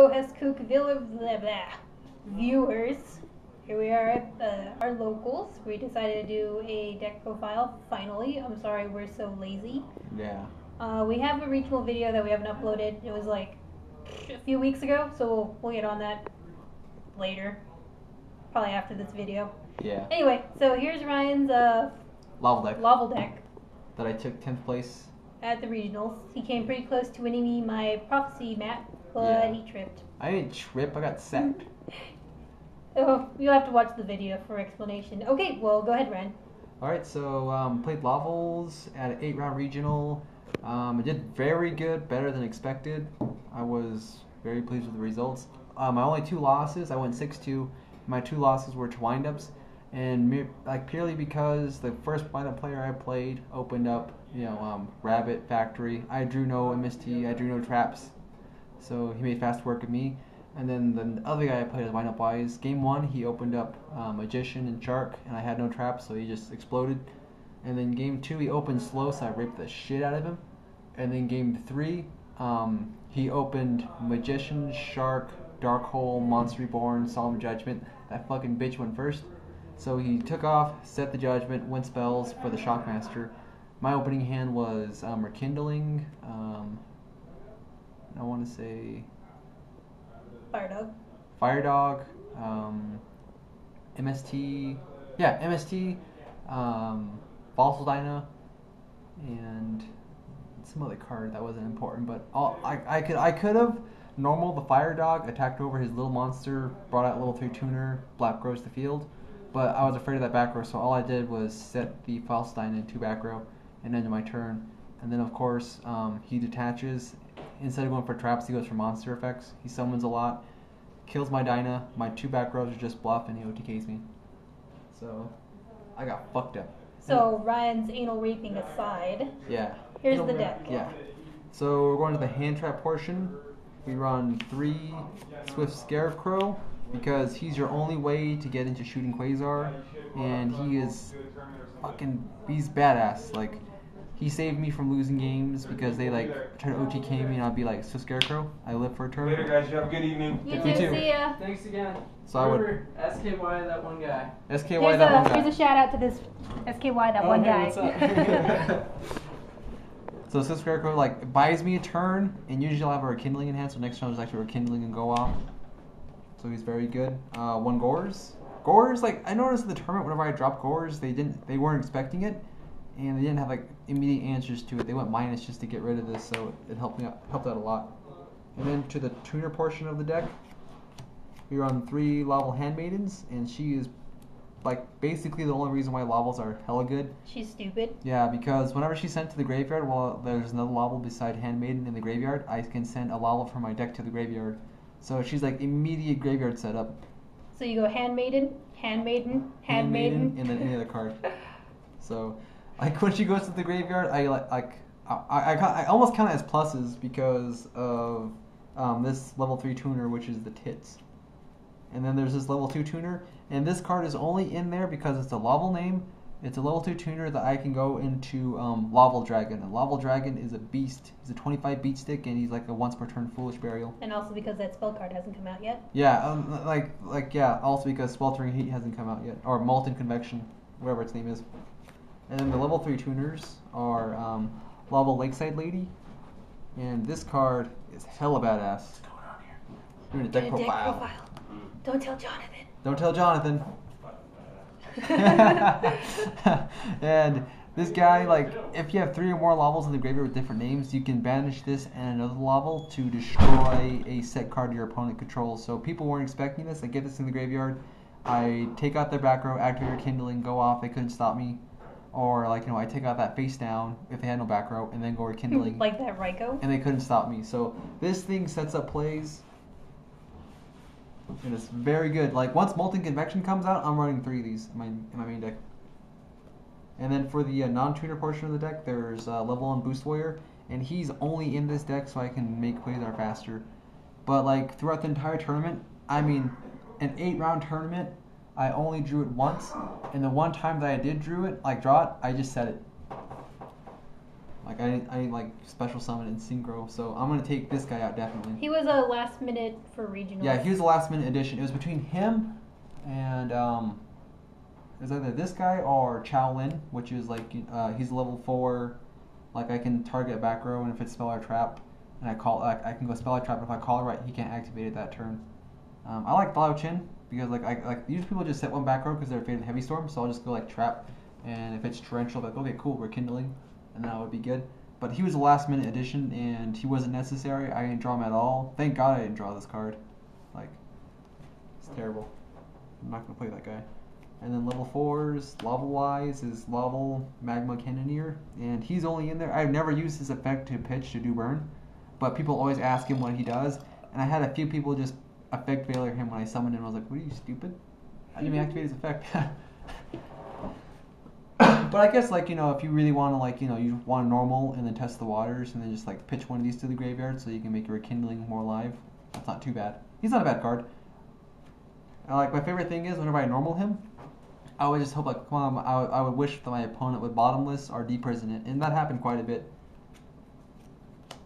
Teamhestkuk viewers. Here we are at our locals. We decided to do a deck profile finally. I'm sorry we're so lazy. Yeah. We have a regional video that we haven't uploaded. It was like a few weeks ago, so we'll get on that later. Probably after this video. Yeah. Anyway, so here's Ryan's Laval deck. deck That I took 10th place. at the regionals. He came pretty close to winning me my prophecy map, but Yeah. he tripped. I didn't trip, I got set. Oh, you'll have to watch the video for explanation. Okay, well, go ahead, Ryan. Alright, so played Lavals at an 8-round regional. I did very good, better than expected. I was very pleased with the results. My only 2 losses, I went 6-2. My 2 losses were to windups, and purely because the first windup player I played opened up, Rabbit Factory. I drew no MST, I drew no traps, so he made fast work of me. And then the other guy I played as windup wise, game 1 he opened up Magician and Shark, and I had no traps, so he just exploded. And then game 2 he opened slow, so I raped the shit out of him. And then game 3 he opened Magician, Shark, Dark Hole, Monster Reborn, Solemn Judgment. That fucking bitch went first. So he took off, set the Judgment, went spells for the Shockmaster. My opening hand was Rekindling. I want to say Fire Dog, MST, MST, Fossil Dyna, and some other card that wasn't important. But I could have normal the Fire Dog, attacked over his little monster, brought out level 3 tuner, Black Rose the field. But I was afraid of that back row, so all I did was set the Fossil Dyna into back row and ended my turn. And then of course he detaches. Instead of going for traps, he goes for monster effects. He summons a lot, kills my Dyna. My 2 back rows are just bluff, and he OTKs me. So I got fucked up. So Ryan's anal raping aside, yeah. Here's the deck. Yeah. So we're going to the hand trap portion. We run 3 Swift Scarecrow because he's your only way to get into shooting Quasar, and he's badass. Like, he saved me from losing games because they try to OTK me, and I'd be like, Swift Scarecrow, I live for a turn. Later, guys. You have a good evening. You too. See ya. Thanks again. So remember, SKY that one guy. SKY that one guy. Here's a shout out to this SKY that one guy. What's up? So Swift Scarecrow buys me a turn, and usually I'll have a Rekindling in hand, so next turn I'll just actually Rekindling and go off. So he's very good. 1 Gores. Gores, I noticed in the tournament whenever I dropped Gores, they weren't expecting it, and they didn't have immediate answers to it. They went minus just to get rid of this, so it helped out a lot. And then to the tuner portion of the deck, we run 3 Laval Handmaidens, and she is basically the only reason why Lavals are hella good. She's stupid. Yeah, because whenever she's sent to the graveyard, while there's another Laval beside Handmaiden in the graveyard, I can send a Laval from my deck to the graveyard. So she's immediate graveyard setup. So you go Handmaiden, Handmaiden, Handmaiden, and then any other card. So, when she goes to the graveyard, I almost count it as pluses because of this level 3 tuner, which is the Tits. And then there's this level 2 tuner, and this card is only in there because it's a Laval name. It's a level 2 tuner that I can go into Laval Dragon. And Laval Dragon is a beast. He's a 25 beat stick, and he's a once per turn Foolish Burial. And also because that spell card hasn't come out yet. Yeah, also because Sweltering Heat hasn't come out yet, or Molten Convection, whatever its name is. And then the level 3 tuners are Laval Lakeside Lady, and this card is hella badass. What's going on here? Doing a deck profile. Don't tell Jonathan. Don't tell Jonathan. And this guy, if you have 3 or more Lavals in the graveyard with different names, you can banish this and another Laval to destroy a set card your opponent controls. So people weren't expecting this. I get this in the graveyard, I take out their back row, activate Rekindling, go off, they couldn't stop me. Or I take out that face down if they had no back row, and then go Rekindling. Like that Ryko. And they couldn't stop me. So this thing sets up plays, and it's very good. Once Molten Convection comes out, I'm running 3 of these in my main deck. And then for the non-tuner portion of the deck, there's Level 1 Boost Warrior, and he's only in this deck so I can make Quasar faster. But throughout the entire tournament, an 8-round tournament, I only drew it once, and the one time that I did draw it, I just set it. Like I didn't like special summon and synchro, so I'm gonna take this guy out definitely. He was a last minute for regional. Yeah, he was the last minute addition. It was between him and it was either this guy or Chow Lin, which is like he's level 4. Like I can target back row, and if it's spell or trap, and I can go spell or trap. If I call it right, he can't activate it that turn. I like Lao Chin because like usually people just set one back row because they're afraid of heavy storm, so I'll just go like trap, and if it's torrential, like okay cool, we're kindling, and that would be good. But he was a last minute addition, and he wasn't necessary. I didn't draw him at all. Thank God I didn't draw this card. Like it's terrible. I'm not gonna play that guy. And then level 4s, Laval-wise, is Laval Magma Cannoneer, and he's only in there. I've never used his effect to pitch to do burn, but people always ask him what he does, and I had a few people just effect failure him when I summoned him. I was like, what are you, stupid? I didn't even activate his effect. But I guess, like, you know, if you really want to, like, you know, you want a normal and then test the waters and then just, like, pitch one of these to the graveyard so you can make your rekindling more live, that's not too bad. He's not a bad card. Like, my favorite thing is whenever I normal him, I would just hope, like, come on, I would wish that my opponent would bottomless or deprison it, and that happened quite a bit.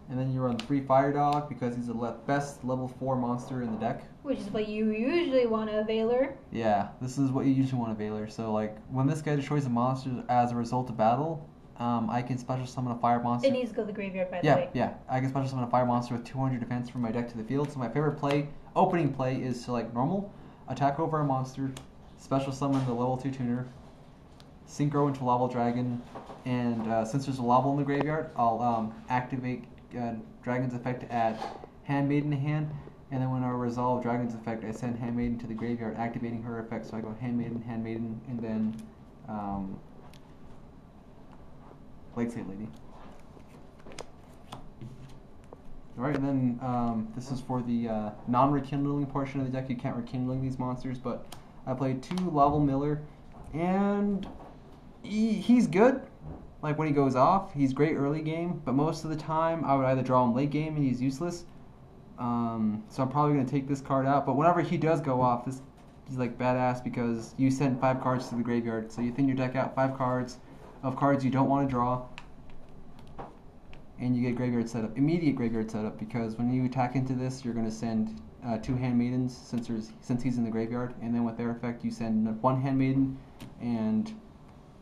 And then you run 3 Fire Dog because he's the best level 4 monster in the deck. Which is what you usually want a Veiler. Yeah, this is what you usually want a Veiler. So, like, when this guy destroys a monster as a result of battle, I can special summon a fire monster. It needs to go to the graveyard, by the way. Yeah, I can special summon a fire monster with 200 defense from my deck to the field. So my favorite opening play is to, like, normal, attack over a monster, special summon the level 2 tuner, synchro into Laval Dragon, and since there's a Laval in the graveyard, I'll activate Dragon's effect at Handmaiden to hand, and then when I resolve Dragon's effect, I send Handmaiden to the graveyard, activating her effect. So I go Handmaiden, and then Lakeside Lady. Alright, and then this is for the non-rekindling portion of the deck. You can't rekindling these monsters, but I played 2 Laval Miller, and he's good. Like when he goes off, he's great early game, but most of the time I would either draw him late game and he's useless. So I'm probably going to take this card out, but whenever he does go off, he's like badass because you send 5 cards to the graveyard. So you thin your deck out 5 cards of cards you don't want to draw, and you get graveyard setup, immediate graveyard setup, because when you attack into this, you're going to send 2 Handmaidens since he's in the graveyard, and then with their effect you send 1 Handmaiden and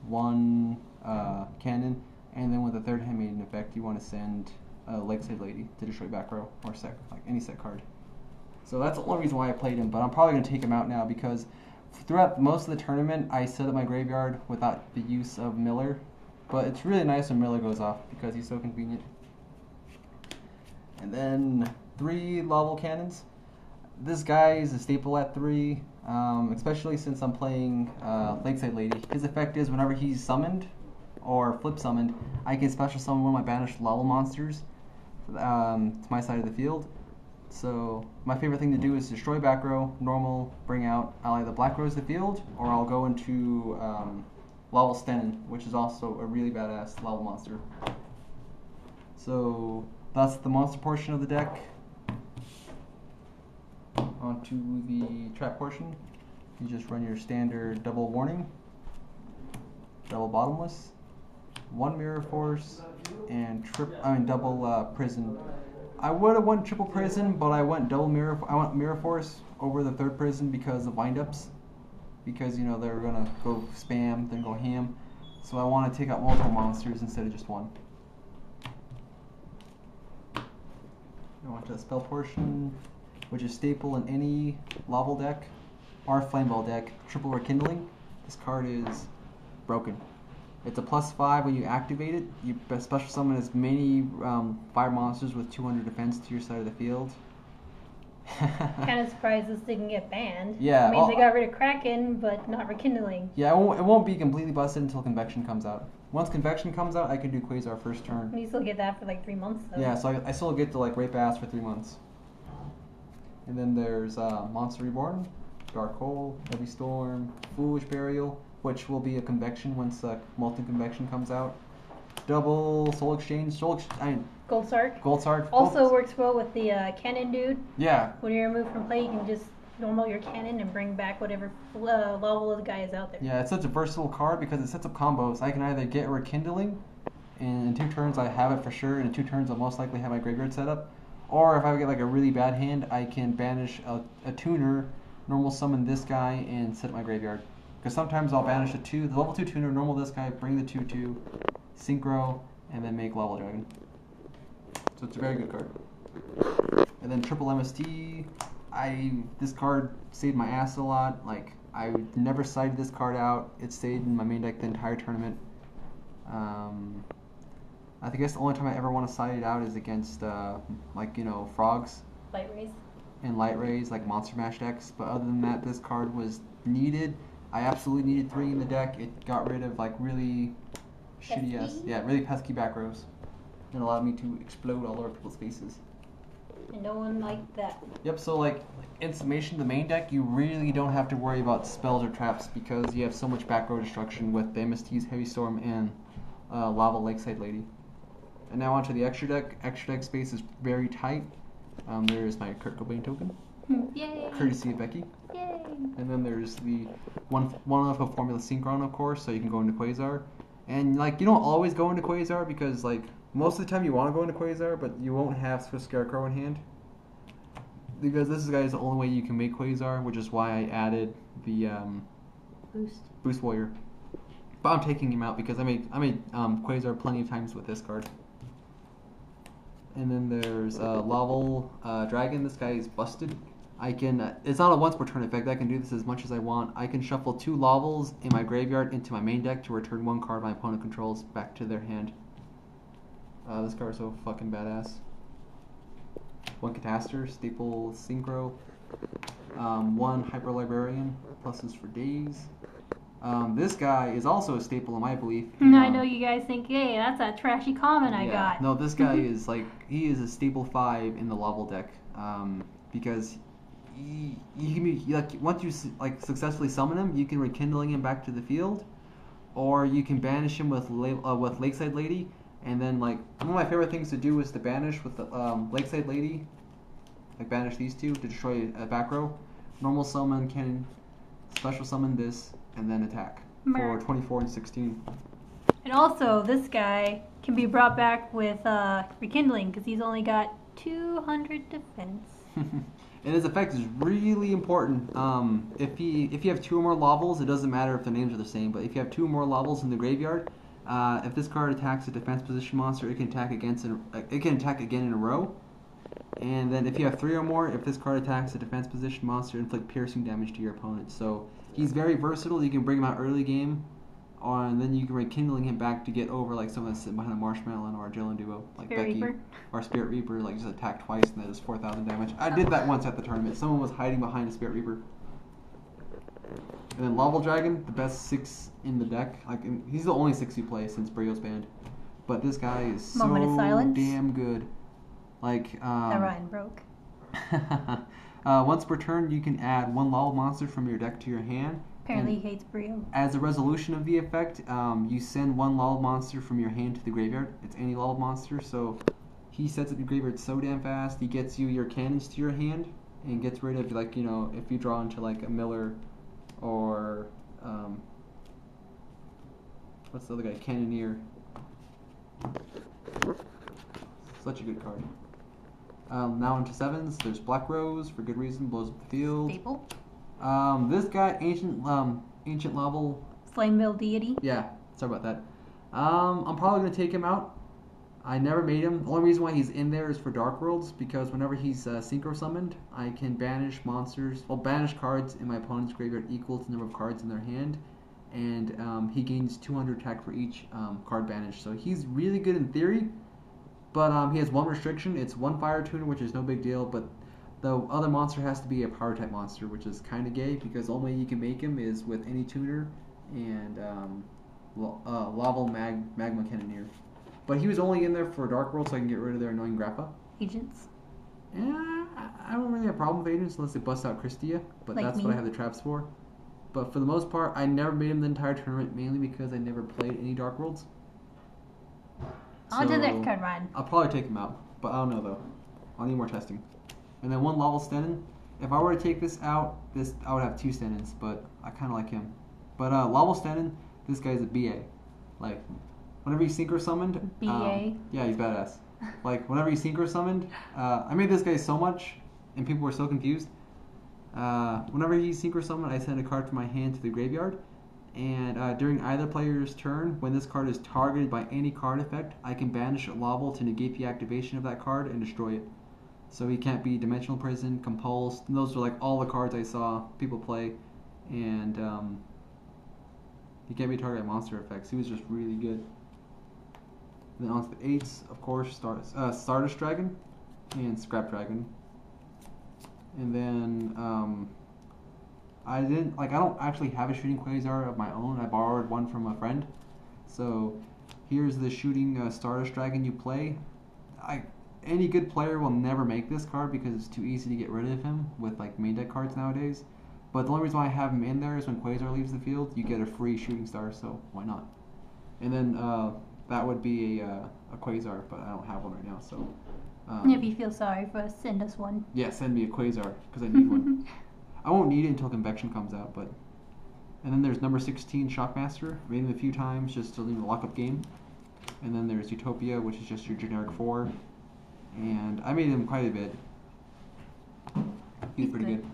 1 cannon, and then with the 3rd Handmaiden effect you want to send Lakeside Lady to destroy back row or like any set card. So that's the only reason why I played him, but I'm probably going to take him out now because throughout most of the tournament I set up my graveyard without the use of Miller, but it's really nice when Miller goes off because he's so convenient. And then 3 Laval Cannons. This guy is a staple at 3, especially since I'm playing Lakeside Lady. His effect is whenever he's summoned or flip summoned, I can special summon one of my banished Laval monsters to my side of the field. So my favorite thing to do is destroy back row, normal, bring out. I'll either black rose the field or I'll go into Laval Stenin, which is also a really badass Laval monster. So that's the monster portion of the deck. Onto the trap portion, you just run your standard double warning, double bottomless, 1 mirror force, and double prison. I would have went triple prison, but I went mirror force over the 3rd prison because of windups, because you know they're gonna go spam, then go ham. So I want to take out multiple monsters instead of just one. I want the spell portion, which is staple in any Laval deck or Flameball deck. Triple Rekindling. This card is broken. It's a +5 when you activate it. You special summon as many fire monsters with 200 defense to your side of the field. Kind of surprised this didn't get banned. Yeah. It means they got rid of Kraken, but not Rekindling. Yeah, it won't be completely busted until Convection comes out. Once Convection comes out, I can do Quasar first turn. And you still get that for like 3 months, though. Yeah, so I still get to like rape ass for 3 months. And then there's Monster Reborn, Dark Hole, Heavy Storm, Foolish Burial, which will be a Convection once Molten Convection comes out. Double Soul Exchange, Gold Sark. Gold Sark. Also works well with the Cannon dude. Yeah. When you're removed from play, you can just normal your cannon and bring back whatever level of the guy is out there. Yeah, it's such a versatile card because it sets up combos. I can either get Rekindling And in 2 turns, I have it for sure. And in 2 turns, I'll most likely have my graveyard set up. Or if I get like a really bad hand, I can banish a tuner, normal summon this guy, and set up my graveyard. Because sometimes I'll banish the level 2 tuner, normal this guy, bring the 2/2, synchro, and then make Laval Dragon. So it's a very good card. And then triple MST, this card saved my ass a lot. Like, I never sided this card out. It stayed in my main deck the entire tournament. I think that's the only time I ever want to side it out is against, like, you know, frogs. Light rays. And light rays, like Monster Mash decks. But other than that, this card was needed. I absolutely needed 3 in the deck. It got rid of, like, really shitty ass, really pesky back rows. And allowed me to explode all over people's faces. And no one liked that. Yep, so, like, in summation, the main deck, you really don't have to worry about spells or traps because you have so much back row destruction with the MST's Heavy Storm and Lava Lakeside Lady. And now onto the extra deck. Extra deck space is very tight. There's my Kurt Cobain token. Yay! Courtesy of Becky. Yay! And then there's the one of a Formula Synchron, of course, so you can go into Quasar. And, like, you don't always go into Quasar because, like, most of the time you want to go into Quasar, but you won't have Swift Scarecrow in hand. Because this guy is the only way you can make Quasar, which is why I added the Boost Warrior. But I'm taking him out because I made Quasar plenty of times with this card. And then there's Laval Dragon. This guy is busted. I can. It's not a once per turn effect. I can do this as much as I want. I can shuffle 2 Lavals in my graveyard into my main deck to return 1 card my opponent controls back to their hand. This card is so fucking badass. 1 Catastor, Staple Synchro, 1 Hyper Librarian, pluses for days. This guy is also a staple in my belief. I know you guys think, hey, that's a trashy comment I got. No, this guy is like, he is a staple 5 in the Laval deck. Because you can be, like, once you successfully summon him, you can rekindling him back to the field, or you can banish him with Lakeside Lady. And then, like, one of my favorite things to do is to banish with the Lakeside Lady, like banish these 2 to destroy a back row. Normal summon can special summon this, and then attack for 24 and 16. And also, this guy can be brought back with rekindling because he's only got 200 defense. And his effect is really important. If you have 2 or more Lavals, it doesn't matter if the names are the same, but if you have 2 or more Lavals in the graveyard, if this card attacks a defense position monster, it can attack again in a row. And then if you have 3 or more, if this card attacks a defense position monster, inflict piercing damage to your opponent. So he's very versatile. You can bring him out early game, and then you can rekindling him back to get over like someone that's sitting behind a Marshmallow or a Jillian Duo, like Spirit Becky Reaper. Or Spirit Reaper, like just attack twice and that is 4,000 damage. I did that once at the tournament. Someone was hiding behind a Spirit Reaper. And then Laval Dragon, the best 6 in the deck. Like, he's the only 6 you play since Brio's banned. But this guy is so damn good. Like, that Ryan broke. once per turn, you can add 1 Laval monster from your deck to your hand. Apparently he hates Brio. As a resolution of the effect, you send 1 Laval monster from your hand to the graveyard. It's any Laval monster, so he sets up your graveyard so damn fast. He gets you your cannons to your hand and gets rid of, like, you know, if you draw into like a Miller or what's the other guy? Cannoneer. Such a good card. Now into 7s. There's Black Rose for good reason. Blows up the field. Staple. This guy, ancient Laval. Flameville Deity. Yeah, sorry about that. I'm probably gonna take him out. I never made him. The only reason why he's in there is for Dark Worlds, because whenever he's synchro summoned, I can banish monsters, banish cards in my opponent's graveyard equal to the number of cards in their hand, and he gains 200 attack for each card banished. So he's really good in theory, but he has 1 restriction. It's 1 fire tuner, which is no big deal, but the other monster has to be a power type monster, which is kind of gay, because the only way you can make him is with any tuner and Laval Magma Cannoneer. But he was only in there for Dark World, so I can get rid of their annoying Grappa. Agents. Yeah, I don't really have a problem with agents unless they bust out Christia, but Like that's me. what I have the traps for. But for the most part, I never made him the entire tournament, mainly because I never played any Dark Worlds. On to the next card, Ryan. I'll probably take him out, but I don't know though. I'll need more testing. And then 1 Laval Stenin. If I were to take this out, I would have 2 Stenins, but I kind of like him. But Laval Stenin, this guy's a BA. Like, whenever you synchro summoned, BA. yeah, he's badass. Like whenever you synchro summoned, I made this guy so much, and people were so confused. Whenever he synchro summoned, I send a card from my hand to the graveyard, and during either player's turn, when this card is targeted by any card effect, I can banish Laval to negate the activation of that card and destroy it. So he can't be Dimensional Prison, Compulsed, and those were like all the cards I saw people play, and he can't be targeted by monster effects. He was just really good. And then on to the 8s, of course, Stardust Dragon and Scrap Dragon. And then I don't actually have a shooting Quasar of my own. I borrowed one from a friend. So here's the shooting Stardust Dragon you play. Any good player will never make this card because it's too easy to get rid of him with like main deck cards nowadays. But the only reason why I have him in there is when Quasar leaves the field, you get a free shooting star, so why not? And then that would be a Quasar, but I don't have one right now, so. If you feel sorry for us, send us one. Yeah, send me a Quasar, because I need one. I won't need it until Convection comes out, but. And then there's number 16, Shockmaster. Made him a few times just to leave a lockup game. And then there's Utopia, which is just your generic 4. And I made him quite a bit. He's pretty good.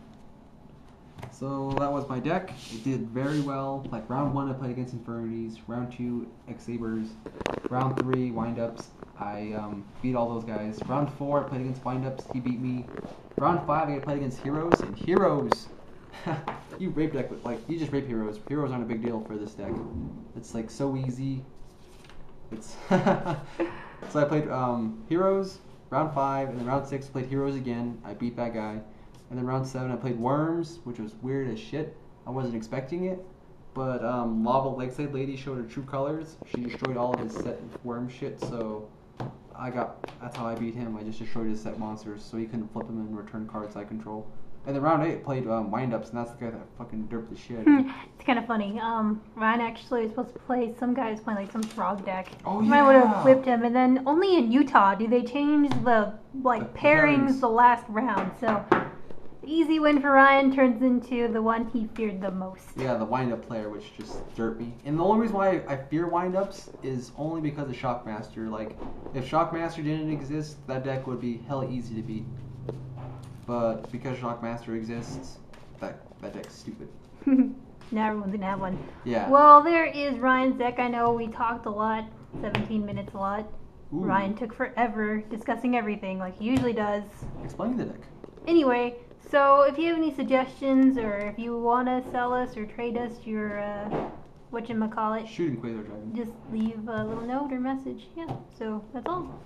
So that was my deck. It did very well. Like round 1 I played against Infernities. Round 2, X-Sabers. Round 3, Windups. I beat all those guys. Round 4 I played against Windups. He beat me. Round 5 I played against Heroes. And Heroes! You rape deck, you just rape Heroes. Heroes aren't a big deal for this deck. It's like so easy. It's so I played Heroes. Round 5, and then round 6 I played Heroes again. I beat that guy. And then round 7 I played Worms, which was weird as shit. I wasn't expecting it. But Laval Lakeside Lady showed her true colors. She destroyed all of his set worm shit, so that's how I beat him. I just destroyed his set monsters, so he couldn't flip them and return cards I control. And then round 8 I played Windups, and that's the guy that fucking derped the shit. It's kind of funny. Ryan actually was supposed to play, some guy was playing like some frog deck. Oh, you might would have flipped him, and then only in Utah do they change the pairings the last round. So easy win for Ryan turns into the one he feared the most. Yeah, the Windup player, which just derped me. And the only reason why I fear Windups is only because of Shockmaster. Like, if Shockmaster didn't exist, that deck would be hella easy to beat. But because Shockmaster exists, that deck's stupid. Now everyone's gonna have one. Yeah. Well, there is Ryan's deck. I know we talked a lot, 17 minutes a lot. Ooh. Ryan took forever discussing everything like he usually does. Explain the deck. Anyway, so if you have any suggestions or if you want to sell us or trade us your, whatchamacallit, Shooting Quasar Dragon. just leave a little note or message. Yeah, so that's all.